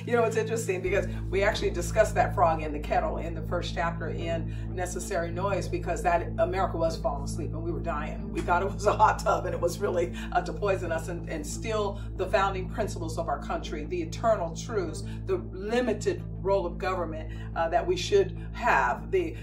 You know, it's interesting because we actually discussed that frog in the kettle in the first chapter in Necessary Noise, because that America was falling asleep and we were dying. We thought it was a hot tub and it was really to poison us and steal the founding principles of our country, the eternal truths, the limited role of government that we should have, the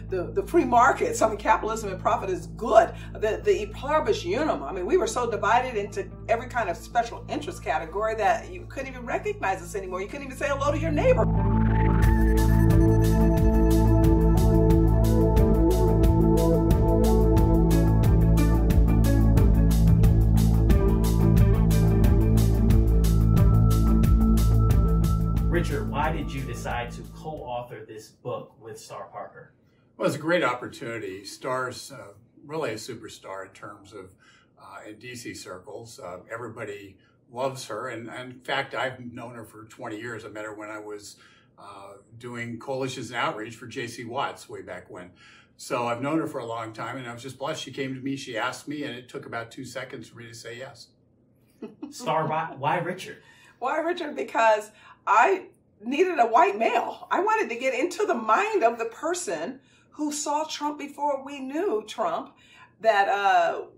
free markets. I mean, capitalism and profit is good. The e pluribus unum. I mean, we were so divided into every kind of special interest category that you couldn't even recognize us anymore. You couldn't even say hello to your neighbor. Richard, why did you decide to co-author this book with Star Parker? Well, it's a great opportunity. Star's really a superstar in terms of in DC circles. Everybody loves her. And in fact, I've known her for 20 years. I met her when I was doing coalitions and outreach for J.C. Watts way back when. So I've known her for a long time, and I was just blessed. She came to me, she asked me, and it took about 2 seconds for me to say yes. Star, why Richard? Why Richard? Because I needed a white male. I wanted to get into the mind of the person who saw Trump before we knew Trump, that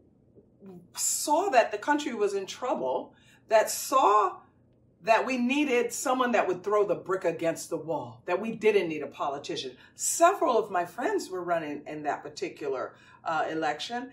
saw that the country was in trouble, that saw that we needed someone that would throw the brick against the wall, that we didn't need a politician. Several of my friends were running in that particular election,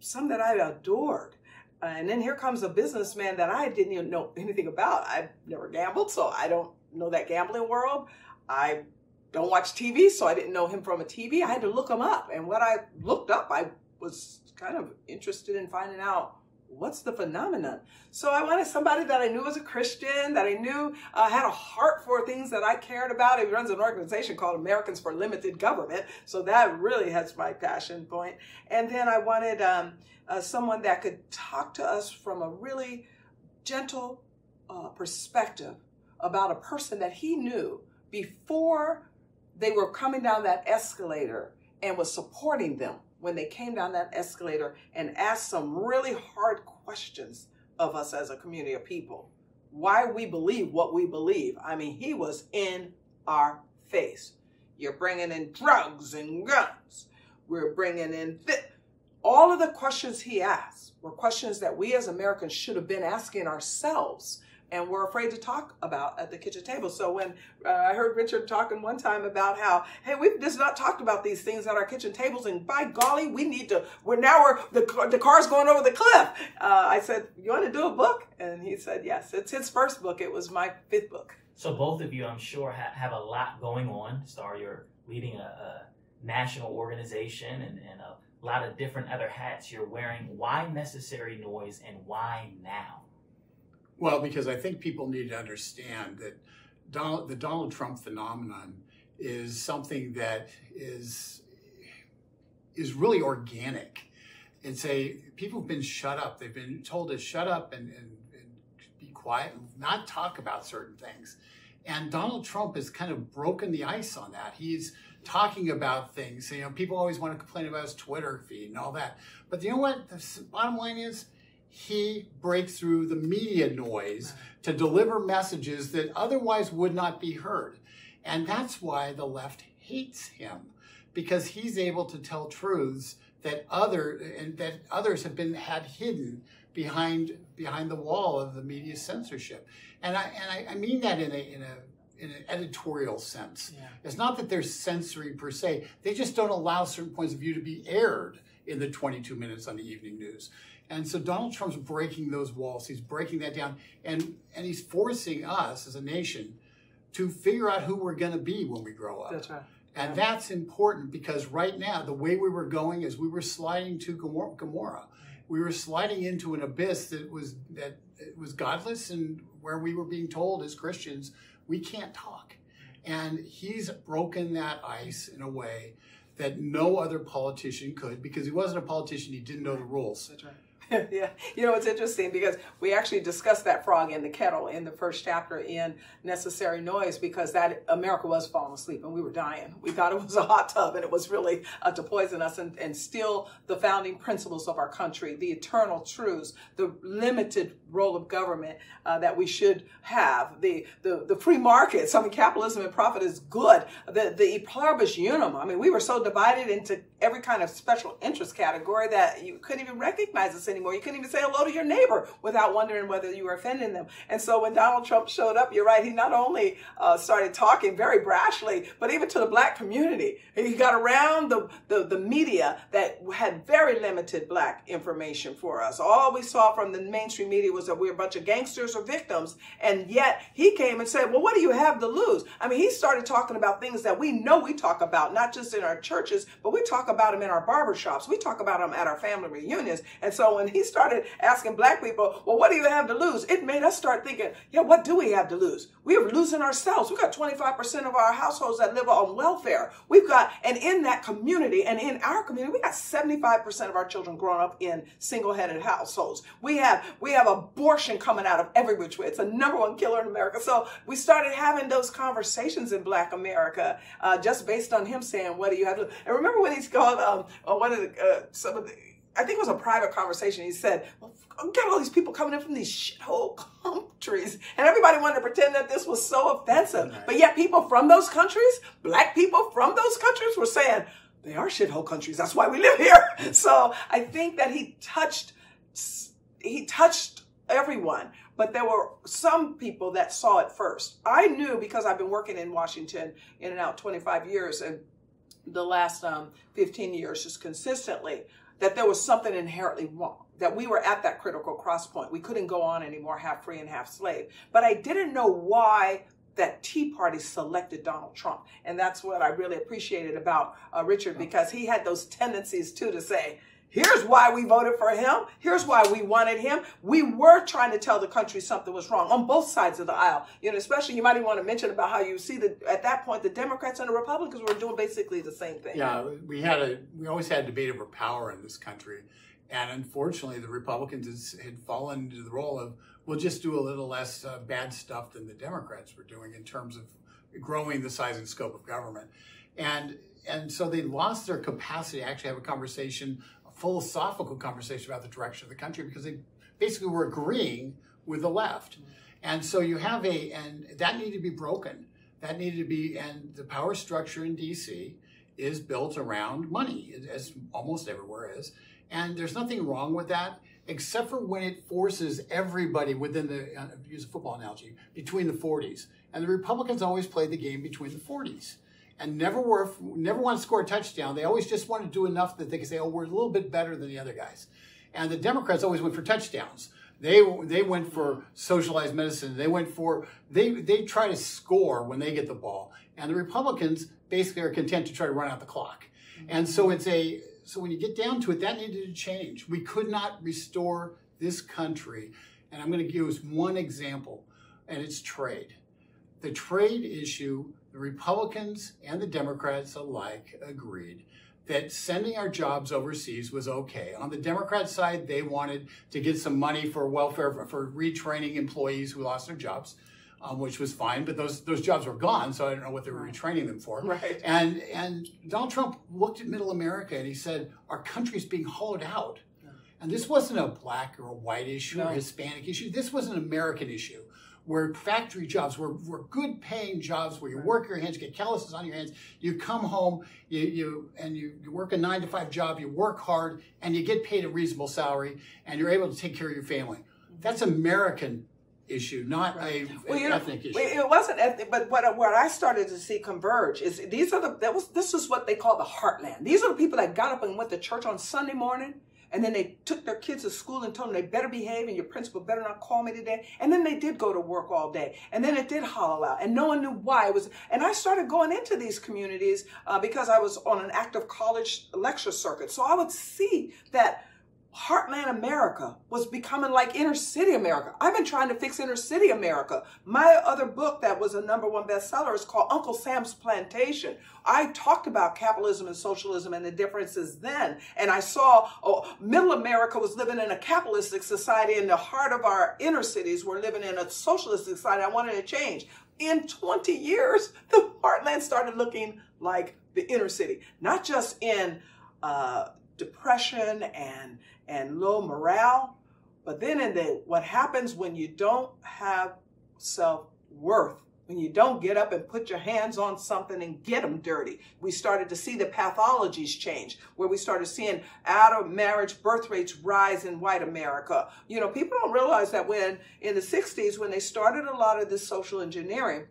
some that I adored. And then here comes a businessman that I didn't even know anything about. I've never gambled, so I don't know that gambling world. I don't watch TV, so I didn't know him from a TV. I had to look him up. And what I looked up, I was kind of interested in finding out what's the phenomenon. So I wanted somebody that I knew was a Christian, that I knew had a heart for things that I cared about. He runs an organization called Americans for Limited Government. So that really has my passion point. And then I wanted someone that could talk to us from a really gentle perspective about a person that he knew before they were coming down that escalator, and was supporting them when they came down that escalator, and asked some really hard questions of us as a community of people. Why we believe what we believe. I mean, he was in our face. You're bringing in drugs and guns. We're bringing in all of the questions he asked were questions that we as Americans should have been asking ourselves, and we're afraid to talk about at the kitchen table. So when I heard Richard talking one time about how, hey, we've just not talked about these things at our kitchen tables, and by golly, we need to, the car's going over the cliff. I said, you want to do a book? And he said, yes. It's his first book. It was my 5th book. So both of you, I'm sure, have a lot going on. Star, you're leading a national organization and a lot of different other hats you're wearing. Why Necessary Noise, and why now? Well, because I think people need to understand that the Donald Trump phenomenon is something that is really organic. People have been shut up. They've been told to shut up and be quiet and not talk about certain things. And Donald Trump has kind of broken the ice on that. He's talking about things. You know, people always want to complain about his Twitter feed and all that. But you know what? The bottom line is, he breaks through the media noise to deliver messages that otherwise would not be heard. And that's why the left hates him, because he's able to tell truths that others have had hidden behind the wall of the media censorship. And I mean that in an editorial sense. Yeah. It's not that they're censoring per se. They just don't allow certain points of view to be aired in the 22 minutes on the evening news. And so Donald Trump's breaking those walls. He's breaking that down. And he's forcing us as a nation to figure out who we're going to be when we grow up. That's right. And that's important, because right now, the way we were going is we were sliding to Gomorrah. We were sliding into an abyss that was godless, and where we were being told as Christians, we can't talk. And he's broken that ice in a way that no other politician could, because he wasn't a politician, he didn't know the rules. That's right. Yeah, it's interesting because we actually discussed that frog in the kettle in the first chapter in Necessary Noise, because that America was falling asleep and we were dying. We thought it was a hot tub and it was really to poison us and steal the founding principles of our country, the eternal truths, the limited role of government that we should have, the free markets. I mean, capitalism and profit is good. The e pluribus unum. I mean, we were so divided into every kind of special interest category that you couldn't even recognize us anymore. You couldn't even say hello to your neighbor without wondering whether you were offending them. And so when Donald Trump showed up, you're right, he not only started talking very brashly, but even to the black community. He got around the media that had very limited black information for us. All we saw from the mainstream media was that we were a bunch of gangsters or victims. And yet he came and said, well, what do you have to lose? I mean, he started talking about things that we know we talk about, not just in our churches, but we talk about them in our barbershops. We talk about them at our family reunions. And so when he started asking black people, well, what do you have to lose? It made us start thinking, yeah, what do we have to lose? We are losing ourselves. We've got 25% of our households that live on welfare. And in that community and in our community, we got 75% of our children growing up in single-headed households. We have abortion coming out of every which way. It's the #1 killer in America. So we started having those conversations in Black America just based on him saying, what do you have to lose? And remember when he's called I think it was a private conversation. He said, well, got all these people coming in from these shithole countries. And everybody wanted to pretend that this was so offensive. Right. But yet people from those countries, black people from those countries were saying, they are shithole countries. That's why we live here. So I think that he touched everyone. But there were some people that saw it first. I knew, because I've been working in Washington in and out 25 years and the last 15 years just consistently, that there was something inherently wrong, that we were at that critical cross point. We couldn't go on anymore, half free and half slave. But I didn't know why that Tea Party selected Donald Trump. And that's what I really appreciated about Richard, because he had those tendencies too to say, here's why we voted for him. Here's why we wanted him. We were trying to tell the country something was wrong on both sides of the aisle. Especially you might even want to mention about how you see that at that point, the Democrats and the Republicans were doing basically the same thing. Yeah, we always had a debate over power in this country. And unfortunately, the Republicans had fallen into the role of, we'll just do a little less bad stuff than the Democrats were doing in terms of growing the size and scope of government. And so they lost their capacity to actually have a conversation, philosophical conversation about the direction of the country, because they basically were agreeing with the left. And so you have and that needed to be broken. That needed to be, and the power structure in DC is built around money, as almost everywhere is. And there's nothing wrong with that, except for when it forces everybody within the, use a football analogy, between the 40s. And the Republicans always played the game between the 40s. And never want to score a touchdown. They always just want to do enough that they can say, oh, we're a little bit better than the other guys. And the Democrats always went for touchdowns. They went for socialized medicine. They try to score when they get the ball. And the Republicans basically are content to try to run out the clock. And so so when you get down to it, that needed to change. We could not restore this country. And I'm going to use one example, and it's trade. The trade issue, the Republicans and the Democrats alike agreed that sending our jobs overseas was okay. On the Democrat side, they wanted to get some money for welfare, for retraining employees who lost their jobs, which was fine, but those jobs were gone, so I don't know what they were retraining them for. Right. And Donald Trump looked at Middle America and he said, our country's being hollowed out. Yeah. And this wasn't a black or a white issue or Hispanic issue. This was an American issue, where factory jobs were good paying jobs where you work your hands, you get calluses on your hands, you come home, you work a 9-to-5 job, you work hard, and you get paid a reasonable salary, and you're able to take care of your family. That's American issue, not an ethnic issue. It wasn't ethnic, but what I started to see converge is this is what they call the heartland. These are the people that got up and went to church on Sunday morning, and then they took their kids to school and told them they better behave and your principal better not call me today. And then they did go to work all day. And then it did hollow out. And no one knew why it was. And I started going into these communities because I was on an active college lecture circuit. So I would see that Heartland America was becoming like inner city America. I've been trying to fix inner city America. My other book that was a #1 bestseller is called Uncle Sam's Plantation. I talked about capitalism and socialism and the differences then. And I saw middle America was living in a capitalistic society. In the heart of our inner cities, we're living in a socialistic society. I wanted to change. In 20 years, the heartland started looking like the inner city, not just in depression and low morale, but then in what happens when you don't have self-worth, when you don't get up and put your hands on something and get them dirty. We started to see the pathologies change, where we started seeing out of marriage birth rates rise in white America. You know, people don't realize that when in the 60s, when they started a lot of this social engineering,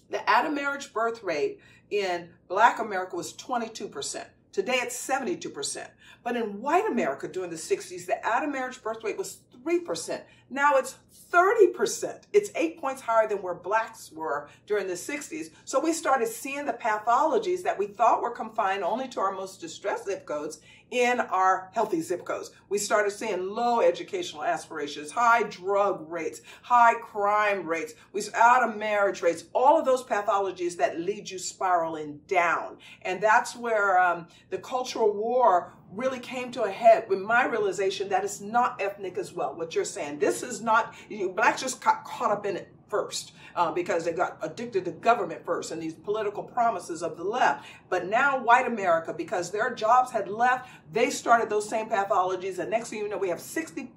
the out of marriage birth rate in Black America was 22%. Today it's 72%. But in white America during the 60s, the out of marriage birth rate was 3%. Now it's 30%. It's 8 points higher than where Blacks were during the 60s. So we started seeing the pathologies that we thought were confined only to our most distressed zip codes in our healthy zip codes. We started seeing low educational aspirations, high drug rates, high crime rates, out of marriage rates, all of those pathologies that lead you spiraling down. And that's where the cultural war really came to a head with my realization that it's not ethnic as well, what you're saying. This is not, Blacks just got caught up in it first because they got addicted to government first and these political promises of the left. But now white America, because their jobs had left, they started those same pathologies. And next thing you know, we have 60%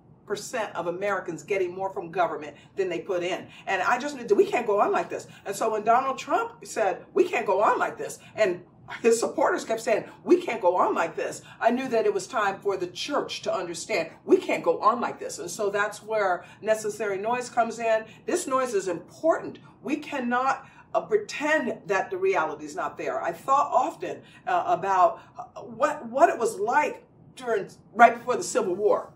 of Americans getting more from government than they put in. And I just knew that we can't go on like this. And so when Donald Trump said, we can't go on like this, and his supporters kept saying, we can't go on like this, I knew that it was time for the church to understand we can't go on like this. And so that's where necessary noise comes in. This noise is important. We cannot pretend that the reality is not there. I thought often about what it was like right before the Civil War.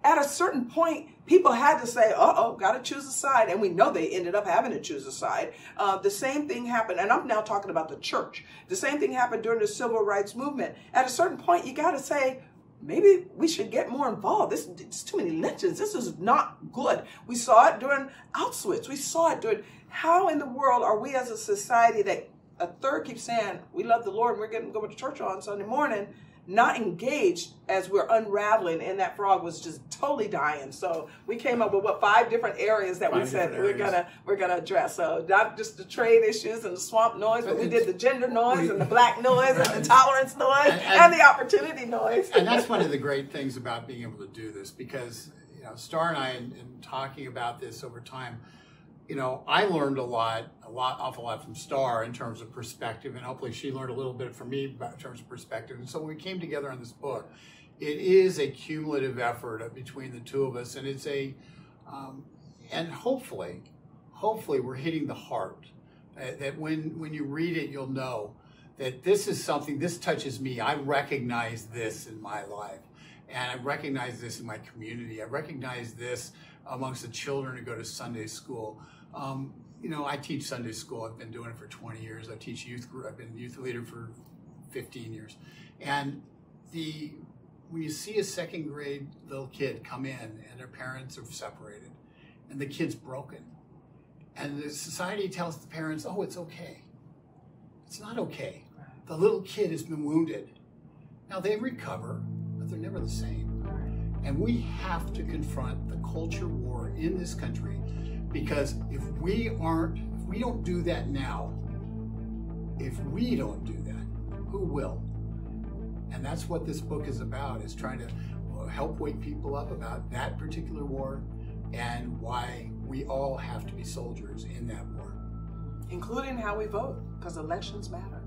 At a certain point, people had to say, uh-oh, got to choose a side. And we know they ended up having to choose a side. The same thing happened, and I'm now talking about the church. The same thing happened during the civil rights movement. At a certain point, you got to say, maybe we should get more involved. It's too many lynchings. This is not good. We saw it during Auschwitz. We saw it during, how in the world are we as a society that a third keeps saying, we love the Lord and we're going to go to church on Sunday morning, not engaged as we're unraveling, and that frog was just totally dying. So we came up with 5 different areas that we said we're gonna address. So not just the trade issues and the swamp noise, but we did the gender noise and the Black noise and the tolerance noise and the opportunity noise. And that's one of the great things about being able to do this, because Star and I, in talking about this over time, I learned awful lot from Star in terms of perspective, and hopefully she learned a little bit from me in terms of perspective. And so when we came together on this book, it is a cumulative effort between the two of us, and it's and hopefully we're hitting the heart. That when you read it, you'll know that this is something, this touches me. I recognize this in my life, and I recognize this in my community. I recognize this amongst the children who go to Sunday school. I teach Sunday school. I've been doing it for 20 years. I teach youth group. I've been youth leader for 15 years. And when you see a second grade little kid come in and their parents are separated and the kid's broken, and the society tells the parents, oh, it's okay. It's not okay. The little kid has been wounded. Now they recover, but they're never the same. And we have to confront the culture war in this country, because if we don't do that now, if we don't do that, who will? And that's what this book is about, is trying to help wake people up about that particular war and why we all have to be soldiers in that war. Including how we vote, because elections matter.